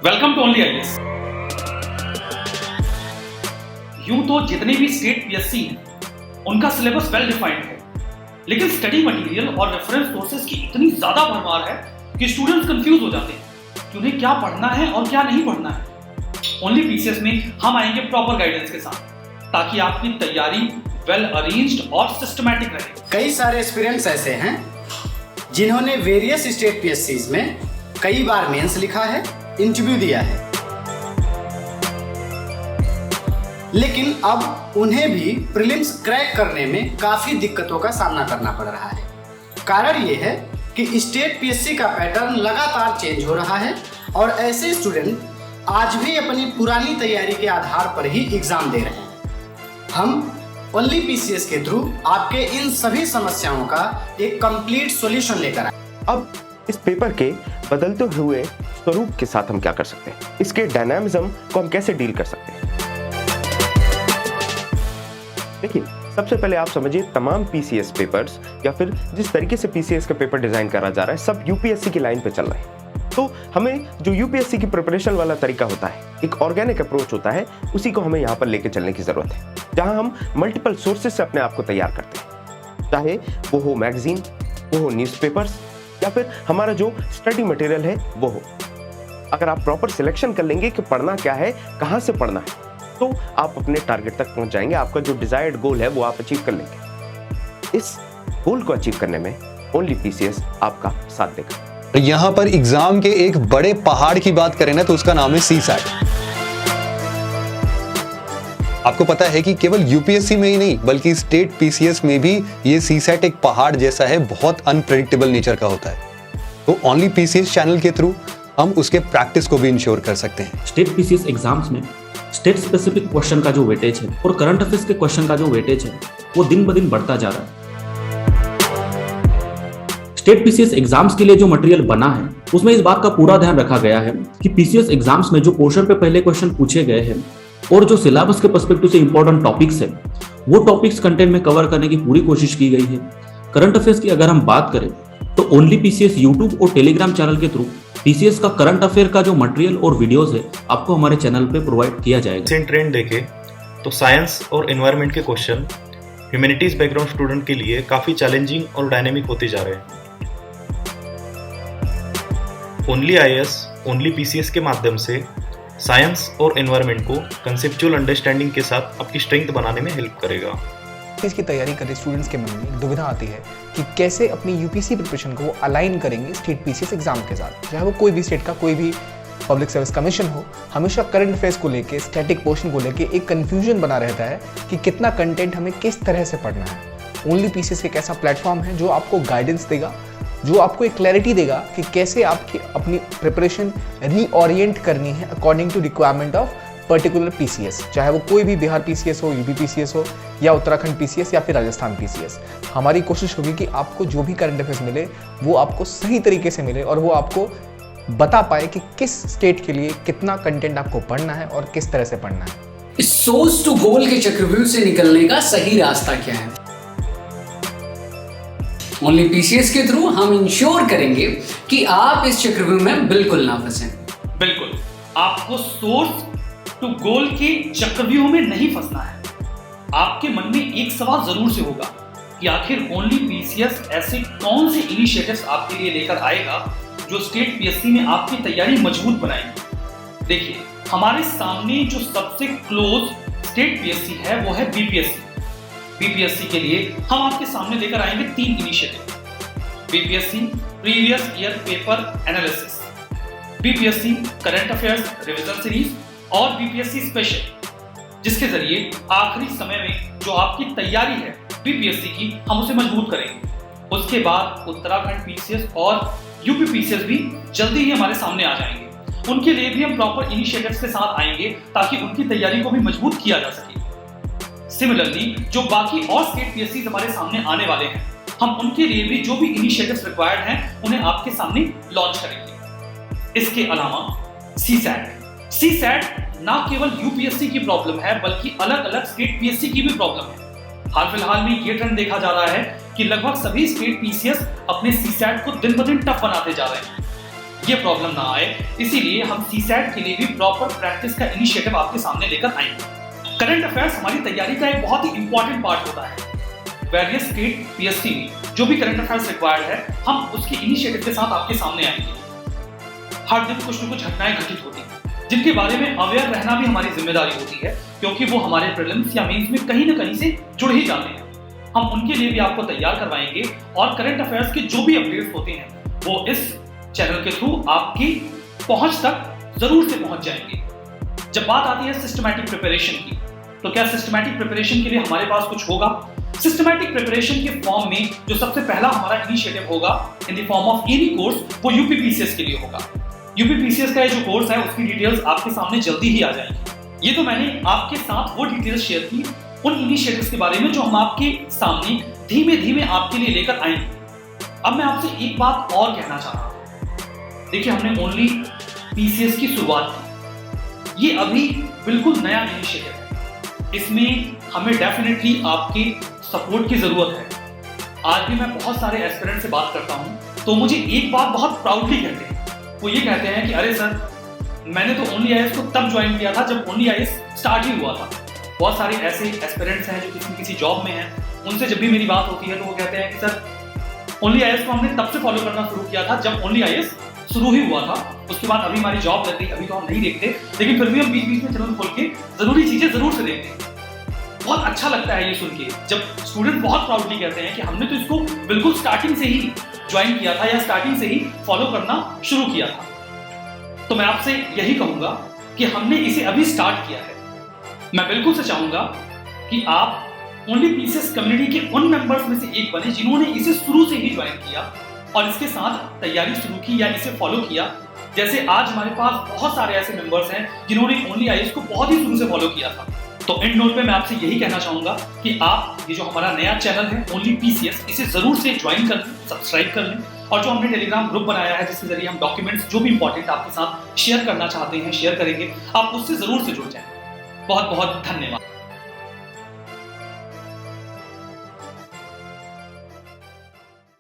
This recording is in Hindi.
Welcome to only IAS. यूं तो जितने भी स्टेट पीएससी हैं उनका सिलेबस वेल डिफाइंड है, लेकिन स्टडी मटेरियल और रेफरेंस सोर्सेज की इतनी ज्यादा भरमार है कि स्टूडेंट्स कंफ्यूज हो जाते हैं कि उन्हें क्या पढ़ना है और क्या नहीं पढ़ना है। ओनली पीसीएस में हम आएंगे प्रॉपर गाइडेंस के साथ ताकि आपकी तैयारी वेल अरेंज्ड और सिस्टमैटिक रहे। कई सारे एस्पिरेंट्स ऐसे हैं जिन्होंने वेरियस स्टेट पीएससीज में कई बार मेंस लिखा है, इंटरव्यू दिया है, लेकिन अब उन्हें भी प्रीलिम्स क्रैक करने में काफी दिक्कतों का सामना करना पड़ रहा है। कारण ये है कि स्टेट पीएससी का पैटर्न लगातार चेंज हो रहा है और ऐसे स्टूडेंट आज भी अपनी पुरानी तैयारी के आधार पर ही एग्जाम दे रहे हैं। हम ओनली पीसीएस के थ्रू आपके इन सभी समस्याओं का एक कंप्लीट सॉल्यूशन लेकर आए। अब इस पेपर के बदलते हुए स्वरूप के साथ हम क्या कर सकते हैं, इसके डायनामिज्म को हम कैसे डील कर सकते हैं। देखिए, सबसे पहले आप समझिए तमाम पीसीएस पेपर्स या फिर जिस तरीके से पीसीएस का पेपर डिजाइन करा जा रहा है सब यूपीएससी की लाइन पे चल रहे हैं। तो हमें जो यूपीएससी की प्रिपरेशन वाला तरीका होता है, एक ऑर्गेनिक अप्रोच होता है, उसी को हमें यहाँ पर लेके चलने की जरूरत है, जहां हम मल्टीपल सोर्सेज से अपने आप को तैयार करते हैं, चाहे वो हो मैगजीन, वो हो न्यूज़पेपर्स या फिर हमारा जो स्टडी मटेरियल है वो हो। अगर आप प्रॉपर सिलेक्शन कर लेंगे कि पढ़ना क्या है, कहाँ से पढ़ना है, तो आप अपने टारगेट तक पहुंच जाएंगे। आपका जो डिजायर्ड गोल है वो आप अचीव कर लेंगे। इस गोल को अचीव करने में ओनली पीसीएस आपका साथ देगा। यहाँ पर एग्जाम के एक बड़े पहाड़ की बात करें ना तो उसका नाम है सीसैट। आपको पता है कि केवल यूपीएससी में ही नहीं बल्कि स्टेट पीसीएस में भी ये सीसैट एक पहाड़ जैसा है, बहुत अनप्रेडिक्टेबल नेचर का होता है। तो ओनली पीसीएस चैनल के थ्रू हम उसके प्रैक्टिस को भी इंश्योर कर सकते हैं। स्टेट पीसीएस एग्जाम्स में स्टेट स्पेसिफिक क्वेश्चन का जो वेटेज है और करंट अफेयर्स के क्वेश्चन का जो वेटेज है वो दिन ब दिन बढ़ता जा रहा है। स्टेट पीसीएस एग्जाम्स के लिए जो मटेरियल बना है उसमें इस बात का पूरा ध्यान रखा गया है कि पीसीएस एग्जाम्स में जो पोर्शन पे पहले क्वेश्चन पूछे गए हैं और जो सिलेबस के पर्सपेक्टिव से इंपॉर्टेंट टॉपिक्स है वो टॉपिक्स कंटेंट में कवर करने की पूरी कोशिश की गई है। करंट अफेयर्स की अगर हम बात करें तो ओनली पीसीएस यूट्यूब और टेलीग्राम चैनल के थ्रू पीसीएस का करंट अफेयर का जो मटेरियल और वीडियोस है आपको हमारे चैनल पे प्रोवाइड किया जाएगा। सेंट ट्रेंड देखें तो साइंस और एनवायरनमेंट के क्वेश्चन ह्यूमैनिटीज बैकग्राउंड स्टूडेंट के लिए काफी चैलेंजिंग और डायनेमिक होते जा रहे हैं। ओनली आईएएस ओनली पीसीएस के माध्यम से साइंस और एनवायरनमेंट को कंसेप्चुअल अंडरस्टैंडिंग के साथ आपकी स्ट्रेंथ बनाने में हेल्प करेगा। इसकी तैयारी कर रहे स्टूडेंट्स के मन में एक दुविधा आती है कि कैसे अपनी यूपीएससी प्रिपरेशन को वो अलाइन करेंगे स्टेट पीसीएस एग्जाम के साथ। चाहे वो कोई भी स्टेट का कोई भी पब्लिक सर्विस कमीशन हो, हमेशा करंट अफेयर्स को लेके, स्टैटिक पोर्शन को लेके एक कंफ्यूजन बना रहता है कि कितना कंटेंट हमें किस तरह से पढ़ना है। ओनली पीसीएस एक ऐसा प्लेटफॉर्म है जो आपको गाइडेंस देगा, जो आपको एक क्लैरिटी देगा कि कैसे आपकी अपनी प्रिपरेशन रीओरिएंट करनी है according to requirement of particular PCS, चाहे वो कोई भी बिहार पीसीएस हो, यूपी पीसीएस हो या उत्तराखंड पीसीएस या फिर राजस्थान पीसीएस। हमारी कोशिश होगी कि आपको जो भी करंट अफेयर्स मिले वो आपको सही तरीके से मिले और वो आपको बता पाए कि किस स्टेट के लिए कितना कंटेंट आपको पढ़ना है और किस तरह से पढ़ना है। इस सोर्स टू गोल के चक्रव्यूह से निकलने का सही रास्ता क्या है? ओनली पीसीएस के थ्रू हम इंश्योर करेंगे कि आप इस चक्रव्यूह में बिल्कुल ना फंसें। बिल्कुल, आपको सोर्स टू गोल के चक्रव्यूह में नहीं फंसना है। आपके मन में एक सवाल जरूर से होगा कि आखिर ओनली पीसीएस ऐसे कौन से इनिशिएटिव्स आपके लिए लेकर आएगा जो स्टेट पीएससी में आपकी तैयारी मजबूत बनाएंगे। देखिए, हमारे सामने जो सबसे क्लोज स्टेट पीएससी है वो है बीपीएससी। बीपीएससी के लिए हम आपके सामने लेकर आएंगे 3 initiative: BPSC previous year paper analysis, BPSC current affairs revision series और बीपीएससी स्पेशल, जिसके जरिए आखिरी समय में जो आपकी तैयारी है बीपीएससी की हम उसे मजबूत करेंगे। उसके बाद उत्तराखंड पीसीएस और यूपी पीसीएस भी जल्दी ही हमारे सामने आ जाएंगे। उनके लिए भी हम प्रॉपर इनिशिएटिव्स के साथ आएंगे ताकि उनकी तैयारी को भी मजबूत किया जा सके। सिमिलरली जो बाकी और स्टेट पीएससी हमारे सामने आने वाले हैं, हम उनके लिए भी जो भी इनिशिएटिव्स रिक्वायर्ड हैं उन्हें आपके सामने लॉन्च करेंगे। इसके अलावा सीसैट ना केवल यूपीएससी की प्रॉब्लम है बल्कि अलग अलग स्टेट पीएससी की भी प्रॉब्लम है। हाल फिलहाल में ये ट्रेंड देखा जा रहा है कि लगभग सभी स्टेट पीसीएस अपने सीसैट को दिन ब दिन टफ बनाते जा रहे हैं। ये प्रॉब्लम ना आए, इसीलिए हम सीसैट के लिए भी प्रॉपर प्रैक्टिस का इनिशिएटिव आपके सामने लेकर आएंगे। करंट अफेयर्स हमारी तैयारी का एक बहुत ही इंपॉर्टेंट पार्ट होता है। वेरियस स्टेट पीएससी में जो भी करंट अफेयर्स रिक्वायर्ड है, हम उसके इनिशिएटिव के साथ आपके सामने आएंगे। हर दिन कुछ न कुछ घटनाएं घटित होती हैं, जिनके बारे में अवेयर रहना भी हमारी जिम्मेदारी होती है, क्योंकि वो हमारे प्रीलिम्स या मेंस में कहीं न कहीं से जुड़ ही जाते हैं। हम उनके लिए भी आपको तैयार करवाएंगे और करंट अफेयर्स के जो भी अपडेट्स होते हैं वो इस चैनल के थ्रू आपकी पहुंच तक जरूर से पहुंच जाएंगे। जब बात आती है सिस्टमैटिक प्रिपरेशन की, तो क्या सिस्टमैटिक प्रिपरेशन के लिए हमारे पास कुछ होगा? सिस्टमैटिक प्रिपरेशन के फॉर्म में जो सबसे पहला हमारा इनिशिएटिव होगा in the form of any course, वो यूपीपीसीएस के लिए होगा। यूपीपीसीएस का ये जो कोर्स है उसकी डिटेल्स आपके सामने जल्दी ही आ जाएंगी। ये तो मैंने आपके साथ वो डिटेल्स शेयर की उन इनिशिएटिव्स के बारे में जो हम आपके सामने धीमे धीमे आपके लिए लेकर आएंगे। अब मैं आपसे एक बात और कहना चाह रहा हूं। देखिए, हमने ओनली पीसीएस की शुरुआत की, ये अभी बिल्कुल नया इनिशिएटिव है। इसमें हमें डेफिनेटली आपकी सपोर्ट की जरूरत है। आज भी मैं बहुत सारे एस्पिरेंट से बात करता हूं, तो मुझे एक बात बहुत प्राउडली कहते हैं। वो ये कहते हैं कि अरे सर, मैंने तो ओनली आईएएस को तब ज्वाइन किया था जब ओनली आईएएस स्टार्ट ही हुआ था। बहुत सारे ऐसे एस्पिरेंट्स हैं जो किसी जॉब में हैं, उनसे जब भी मेरी बात होती है तो वो कहते हैं कि सर ओनली आईएएस को हमने तब से फॉलो करना शुरू किया था जब ओनली आईएएस शुरू ही हुआ था। उसके बाद अभी हमारी जॉब लग गई, अभी तो हम नहीं देखते, लेकिन फिर भी हम बीच बीच में चैनल खोल के जरूरी चीजें जरूर से देखते हैं। बहुत अच्छा लगता है ये सुन के, जब स्टूडेंट बहुत प्राउडली कहते हैं कि हमने तो इसको बिल्कुल स्टार्टिंग से ही ज्वाइन किया था या स्टार्टिंग से ही फॉलो करना शुरू किया था। तो मैं आपसे यही कहूंगा कि हमने इसे अभी स्टार्ट किया है। मैं बिल्कुल से चाहूंगा कि आप ओनली पीसीएस कम्युनिटी के उन मेंबर्स में से एक बने जिन्होंने इसे शुरू से ही ज्वाइन किया और इसके साथ तैयारी शुरू की या इसे फॉलो किया। जैसे आज हमारे पास बहुत सारे ऐसे मेंबर्स हैं जिन्होंने ओनली आईएएस को बहुत ही शुरू से फॉलो किया था। तो एंड नोट पे मैं आपसे यही कहना चाहूंगा कि आप ये जो हमारा नया चैनल है ओनली पीसीएस, इसे जरूर से ज्वाइन कर लें, सब्सक्राइब कर लें, और जो हमने टेलीग्राम ग्रुप बनाया है जिसके जरिए हम डॉक्यूमेंट्स जो भी इंपॉर्टेंट आपके साथ शेयर करना चाहते हैं शेयर करेंगे, आप उससे जरूर से जुड़ जाएं। बहुत बहुत धन्यवाद।